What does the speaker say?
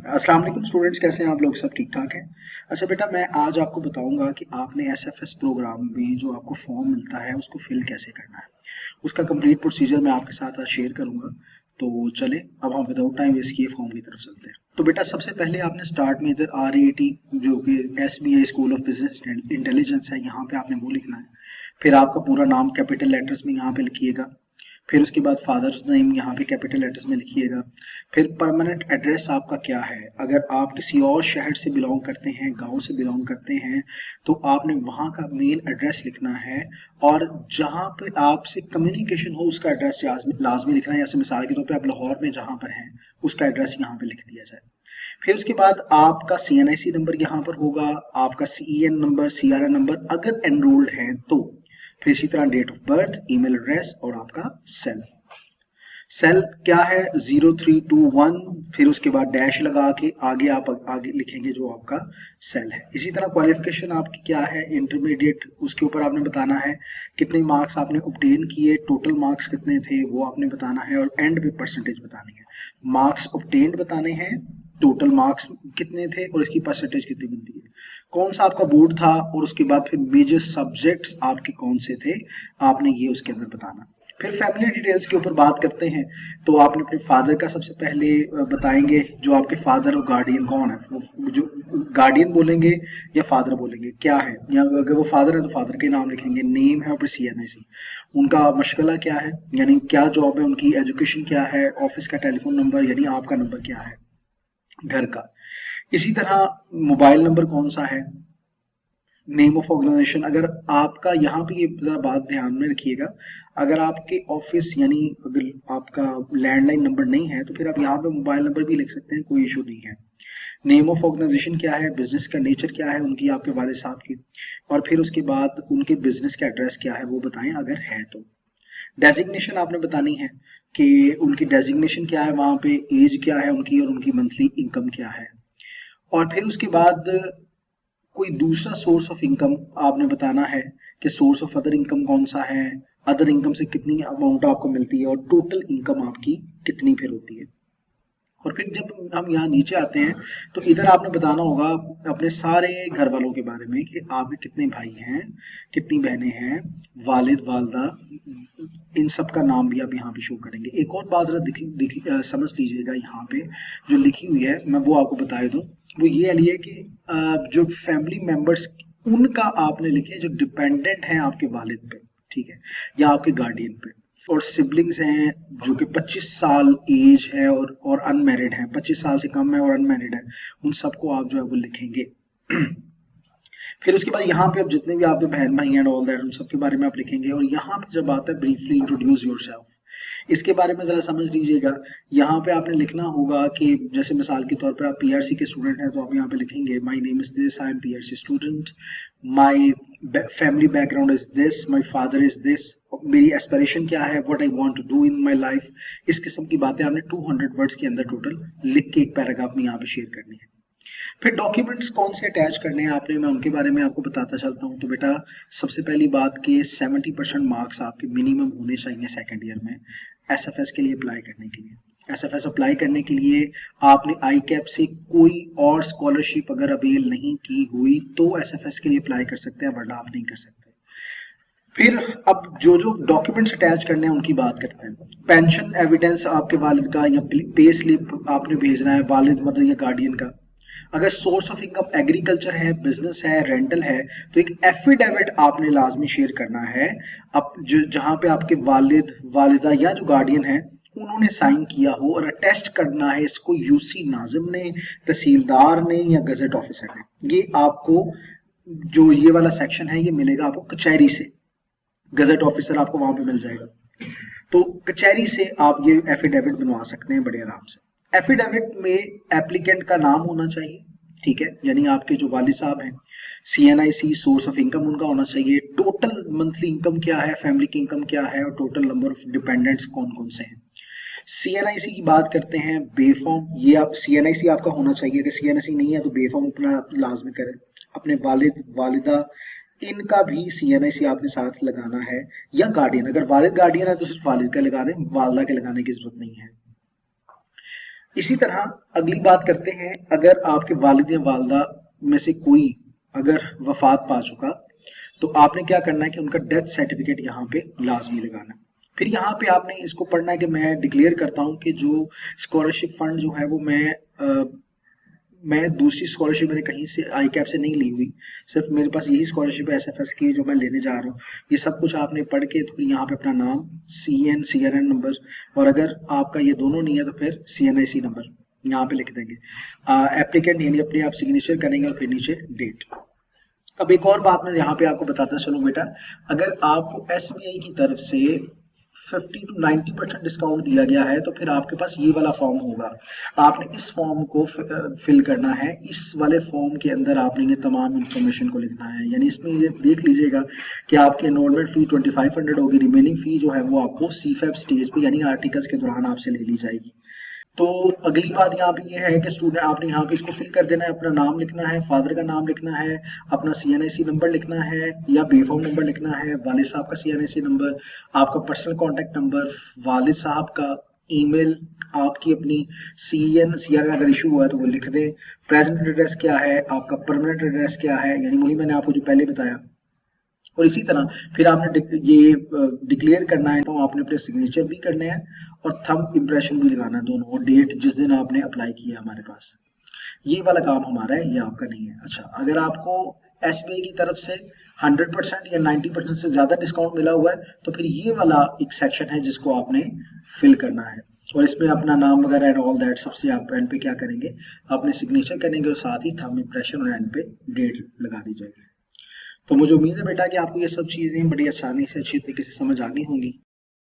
अस्सलाम वालेकुम स्टूडेंट्स, कैसे हैं आप लोग? सब ठीक ठाक हैं? अच्छा बेटा, मैं आज आपको बताऊंगा कि आपने एसएफएस प्रोग्राम में जो आपको फॉर्म मिलता है उसको फिल कैसे करना है। उसका कंप्लीट प्रोसीजर मैं आपके साथ आज शेयर करूंगा। तो चले अब हम विदाउट टाइम वेस्ट किए फॉर्म की तरफ चलते हैं। तो बेटा, सबसे पहले आपने स्टार्ट में इधर RAT जो कि SBI school of business intelligence है, यहाँ पे आपने वो लिखना है। फिर आपका पूरा नाम कैपिटल लेटर्स में यहाँ पे लिखिएगा। फिर उसके बाद फादर्स नेम यहाँ पे कैपिटल लेटर्स में लिखिएगा। फिर परमानेंट एड्रेस आपका क्या है। अगर आप किसी और शहर से बिलोंग करते हैं, गांव से बिलोंग करते हैं, तो आपने वहां का मेन एड्रेस लिखना है। और जहां पे आपसे कम्युनिकेशन हो उसका एड्रेस लाजमी लिखना है। जैसे मिसाल के तौर पे आप लाहौर में जहां पर हैं, उसका एड्रेस यहाँ पे लिख दिया जाए। फिर उसके बाद आपका CNIC नंबर यहाँ पर होगा, आपका CEN नंबर, CRN नंबर अगर एनरोल्ड है तो। फिर इसी तरह date of birth, email address और आपका सेल। सेल क्या है? 0321। फिर उसके बाद डैश लगा के आगे आप आगे लिखेंगे जो आपका सेल है। इसी तरह क्वालिफिकेशन आपकी क्या है, इंटरमीडिएट, उसके ऊपर आपने बताना है कितने मार्क्स आपने ऑब्टेन किए, टोटल मार्क्स कितने थे वो आपने बताना है, और एंड पे परसेंटेज बतानी है। मार्क्स ऑब्टेन्ड बताने हैं, टोटल मार्क्स कितने थे और इसकी परसेंटेज कितनी बनती है, कौन सा आपका बोर्ड था, और उसके बाद फिर मेजर सब्जेक्ट्स आपके कौन से थे, आपने ये उसके अंदर बताना। फिर फैमिली डिटेल्स के ऊपर बात करते हैं। तो आपने अपने फादर का सबसे पहले बताएंगे, जो आपके फादर और गार्डियन कौन है, वो जो गार्डियन बोलेंगे या फादर बोलेंगे क्या है, या अगर वो फादर है तो फादर के नाम लिखेंगे, नेम है और फिर CNIC। उनका मशगला क्या है, यानी क्या जॉब है उनकी, एजुकेशन क्या है, ऑफिस का टेलीफोन नंबर यानी आपका नंबर क्या है घर का। इसी तरह मोबाइल नंबर कौन सा है, नेम ऑफ ऑर्गेनाइजेशन। अगर आपका यहाँ पे ये जरा बात ध्यान में रखिएगा, अगर आपके ऑफिस यानी अगर आपका लैंडलाइन नंबर नहीं है तो फिर आप यहाँ पे मोबाइल नंबर भी लिख सकते हैं, कोई इशू नहीं है। नेम ऑफ ऑर्गेनाइजेशन क्या है, बिजनेस का नेचर क्या है उनकी, आपके वाले साहब की। और फिर उसके बाद उनके बिजनेस का एड्रेस क्या है वो बताएं अगर है तो। डेजिग्नेशन आपने बतानी है कि उनकी डेजिग्नेशन क्या है वहां पे, एज क्या है उनकी और उनकी मंथली इनकम क्या है। और फिर उसके बाद कोई दूसरा सोर्स ऑफ इनकम आपने बताना है कि सोर्स ऑफ अदर इनकम कौन सा है, अदर इनकम से कितनी अमाउंट आपको मिलती है और टोटल इनकम आपकी कितनी फिर होती है। और फिर जब हम यहाँ नीचे आते हैं तो इधर आपने बताना होगा अपने सारे घर वालों के बारे में कि आपके कितने भाई हैं, कितनी बहनें हैं, वालिद वालदा, इन सब का नाम भी आप यहाँ पे शो करेंगे। एक और बात जरा समझ लीजिएगा, यहाँ पे जो लिखी हुई है मैं वो आपको बता दूं। वो ये वाली है कि जो फैमिली मेंबर्स उनका आपने लिखे जो डिपेंडेंट हैं आपके वालिद पे, ठीक है, या आपके गार्डियन पे। और सिबलिंग्स हैं जो कि 25 साल एज है और अनमैरिड है, 25 साल से कम है और अनमैरिड है, उन सबको आप जो है वो लिखेंगे। फिर उसके बाद यहाँ पे अब जितने भी आपके बहन भाई हैं ऑल दैट उन सब के बारे में आप लिखेंगे। और यहाँ पे जब आता है ब्रीफली इंट्रोड्यूस योरसेल्फ, इसके बारे में जरा समझ लीजिएगा। यहाँ पे आपने लिखना होगा कि जैसे मिसाल के तौर पर आप PRC के स्टूडेंट हैं तो आप यहाँ पे लिखेंगे my name is this, I am PRC student, my family background is this, my father is this, मेरी एस्पिरेशन क्या है, what I want to do in my life. इस किस्म की बातें आपने 200 वर्ड्स के अंदर टोटल लिख के एक पैराग्राफ में यहाँ पे शेयर करनी है। फिर डॉक्यूमेंट्स कौन से अटैच करने हैं आपने, मैं उनके बारे में आपको बताता चलता हूँ। तो बेटा, सबसे पहली बात कि 70% मार्क्स आपके मिनिमम होने चाहिए सेकेंड ईयर में SFS के लिए अप्लाई करने के लिए। SFS अप्लाई करने के लिए आपने ICAP से कोई और स्कॉलरशिप अगर अवेल नहीं की हुई तो SFS के लिए अप्लाई कर सकते हैं, वरना आप नहीं कर सकते। फिर अब जो जो डॉक्यूमेंट्स अटैच करने हैं उनकी बात करते हैं। पेंशन एविडेंस आपके वालिद का या पे स्लिप आपने भेजना है, वालिद मतलब या गार्डियन का। अगर सोर्स ऑफ इनकम एग्रीकल्चर है, बिजनेस है, रेंटल है, तो एक एफिडेविट आपने लाजमी शेयर करना है। अब जहां पे आपके वालिद वालिदा या जो गार्डियन है उन्होंने साइन किया हो, और अटेस्ट करना है इसको UC नाजिम ने, तहसीलदार ने या गजट ऑफिसर ने। ये आपको जो ये वाला सेक्शन है ये मिलेगा आपको कचहरी से, गजट ऑफिसर आपको वहां पे मिल जाएगा। तो कचहरी से आप ये एफिडेविट बनवा सकते हैं बड़े आराम से। एफिडेविट में एप्लीकेंट का नाम होना चाहिए, ठीक है, यानी आपके जो वालिद साहब हैं, CNIC, सोर्स ऑफ इनकम उनका होना चाहिए, टोटल मंथली इनकम क्या है, फैमिली की इनकम क्या है, और टोटल नंबर ऑफ डिपेंडेंट्स कौन कौन से हैं। CNIC की बात करते हैं, बेफॉर्म, ये आप CNIC आपका होना चाहिए। अगर CNIC नहीं है तो बेफॉर्म अपना लाजमी करें। अपने वालिद वालिदा इनका भी CNIC आपने साथ लगाना है, या गार्डियन, अगर वालिद गार्डियन है तो सिर्फ वालिद का लगा दें, वालदा के लगाने की जरूरत नहीं है। इसी तरह अगली बात करते हैं, अगर आपके वालिद या वालदा में से कोई अगर वफात पा चुका तो आपने क्या करना है कि उनका डेथ सर्टिफिकेट यहाँ पे लाजमी लगाना है। फिर यहाँ पे आपने इसको पढ़ना है कि मैं डिक्लेयर करता हूँ कि जो स्कॉलरशिप फंड जो है वो मैं दूसरी स्कॉलरशिप मैंने कहीं से आई कैप से नहीं ली हुई, सिर्फ मेरे पास यही स्कॉलरशिप है एसएफएस की जो मैं लेने जा रहा हूँ। ये सब कुछ आपने पढ़ के तो फिर यहाँ पे अपना नाम, सीएनआर नंबर, और अगर आपका ये दोनों नहीं है तो फिर सीएनआईसी नंबर यहाँ पे लिख देंगे। एप्लीकेंट यानी अपने आप सिग्नेचर करेंगे और फिर नीचे डेट। अब एक और बात मैं यहाँ पे आपको बताता चलूं बेटा, अगर आपको एसबीआई की तरफ से 50 to 90% डिस्काउंट दिया गया है तो फिर आपके पास ये वाला फॉर्म होगा। आपने इस फॉर्म को फिल करना है। इस वाले फॉर्म के अंदर आपने ये तमाम इंफॉर्मेशन को लिखना है। यानी इसमें ये देख लीजिएगा कि आपकी एनरोलमेंट फी 2500 होगी, रिमेनिंग फी जो है वो आपको सीफेप स्टेज पे यानी आर्टिकल्स के दौरान आपसे ले ली जाएगी। तो अगली बात यहाँ पे ये है कि स्टूडेंट आपने यहाँ पे इसको फिल कर देना है, अपना नाम लिखना है, फादर का नाम लिखना है, अपना सीएनआईसी नंबर लिखना है या बेफॉर्म नंबर लिखना है, वालिद साहब का सीएनआईसी नंबर, आपका पर्सनल कॉन्टेक्ट नंबर, वालिद साहब का ईमेल, आपकी अपनी सीएन अगर इशू हुआ है तो वो लिख दें, प्रेजेंट एड्रेस क्या है, आपका परमानेंट एड्रेस क्या है, यानी वही मैंने आपको जो पहले बताया। और इसी तरह फिर आपने ये डिक्लेयर करना है तो आपने अपने सिग्नेचर भी करने हैं और थंब इम्प्रेशन भी लगाना है दोनों, और डेट जिस दिन आपने अप्लाई किया हमारे पास। ये वाला काम हमारा है, ये आपका नहीं है। अच्छा, अगर आपको एसबीआई की तरफ से 100% या 90% से ज्यादा डिस्काउंट मिला हुआ है तो फिर ये वाला एक सेक्शन है जिसको आपने फिल करना है, और इसमें अपना नाम वगैरह एंड ऑल दैट सबसे आप एंड पे क्या करेंगे, अपने सिग्नेचर करेंगे और साथ ही थंब इम्प्रेशन और एंड पे डेट लगा दी जाएगी। तो मुझे उम्मीद है बेटा कि आपको ये सब चीजें बड़ी आसानी से अच्छी तरीके से समझ आ गई होंगी।